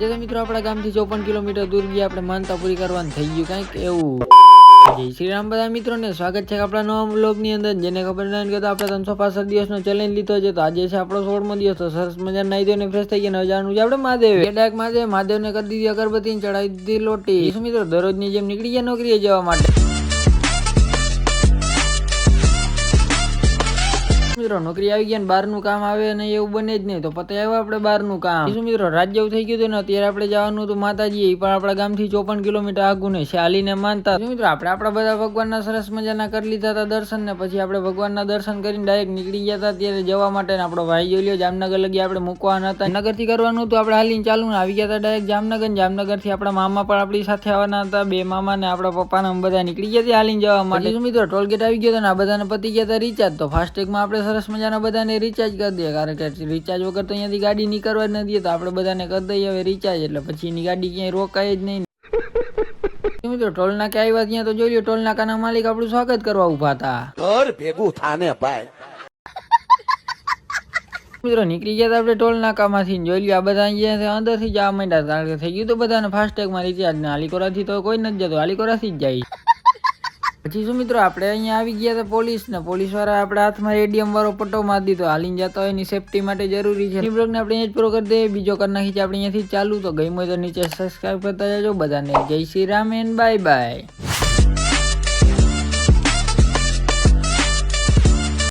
જે મિત્રો આપણા ગામથી 54 કિલોમીટર દૂર ગયા આપણે માનતા પૂરી કરવાનું થઈ ગયું કંઈક એવું. જય શ્રી રામ બધા મિત્રોને સ્વાગત છે આપણા નવા વ્લોગની અંદર. જેને ખબર નથી કે આપણે 365 દિવસનો ચેલેન્જ લીધો છે, તો આજે છે આપણો 16મો દિવસ. તો સરસ મજા નાઈ ધોઈને ફ્રેશ થઈ ગયા જવાનું છે આપણે મહાદેવને કરી દીધી અગરબત્તી, ચડાવી દીધી લોટી. શું મિત્રો દરરોજની જેમ નીકળી ગયા નોકરીએ જવા માટે. મિત્રો નોકરી આવી ગયા ને બહારનું કામ આવે ને એવું બને જ નહીં, તો પતાય આવ્યું આપણે બહારનું કામ. શું મિત્રો રાત જેવું થઈ ગયું હતું ને અત્યારે આપણે જવાનું હતું માતાજી, પણ આપણા ગામથી 54 કિલોમીટર આગું ને ચાલીને માનતા. શું મિત્રો આપણે આપણા બધા ભગવાનના સરસ મજાના કરી લીધા હતા દર્શન ને પછી આપણે ભગવાનના દર્શન કરીને ડાયરેક્ટ નીકળી ગયા હતા ત્યારે જવા માટે. ને આપણો ભાઈ જોઈ લ્યો જામનગર લગી આપણે મૂકવાના હતા. નગરથી કરવાનું હતું આપણે હાલીને ચાલુ ને આવી ગયા હતા ડાયરેક્ટ જામનગર. જામનગરથી આપણા મામા પણ આપણી સાથે આવવાના હતા, બે મામા ને આપણા પપ્પા ને બધા નીકળી ગયા હતા હાલીને જવા માટે. શું મિત્રો ટોલગેટ આવી ગયો હતો ને આ બધાને પતી ગયા હતા રિચાર્જ, તો ફાસ્ટેગમાં આપણે સરસ મજાના બધાને રિચાર્જ કરી દઈએ, કારણ કે રિચાર્જ વગર તો અહીંયાથી ગાડી નીકળવા જ નથી, તો આપણે બધાને કરી દઈએ હવે રિચાર્જ, એટલે પછી એની ગાડી ક્યાંય રોકાય જ નહીં. મિત્રો ટોલ નાકે આવ્યા ત્યાં તો જોઈ લો ટોલ નાકાના માલિક આપણું સ્વાગત કરવા ઉભા હતા. ઘર ભેગું થાને ભાઈ. મિત્રો નીકળી ગયા આપણે ટોલ નાકામાંથી, જોઈ લો આ બધા અહીંયા અંદરથી જવા માંડ્યા, કારણ કે થઈ ગયું તો બધાને ફાસ્ટેગમાં રિચાર્જ ને આલીકોરાથી તો કોઈ નથી જતો, આલીકોરાથી જ જાય. પછી શું મિત્રો આપણે અહીંયા આવી ગયા હતા પોલીસ ને પોલીસ વાળા આપણા હાથમાં રેડિયમ વાળો પટ્ટો મારી દીધો. હાલીને જતા હોય એની સેફટી માટે જરૂરી છે. બ્લોગને આપણે અહીંયા જ પૂરો કરી દઈએ, બીજો કરી નાખી છે આપણે અહીંયાથી ચાલુ. તો ગઈ હોય તો નીચે સબસ્ક્રાઈબ કરતા જજો બધાને. જય Shri Ram and bye bye.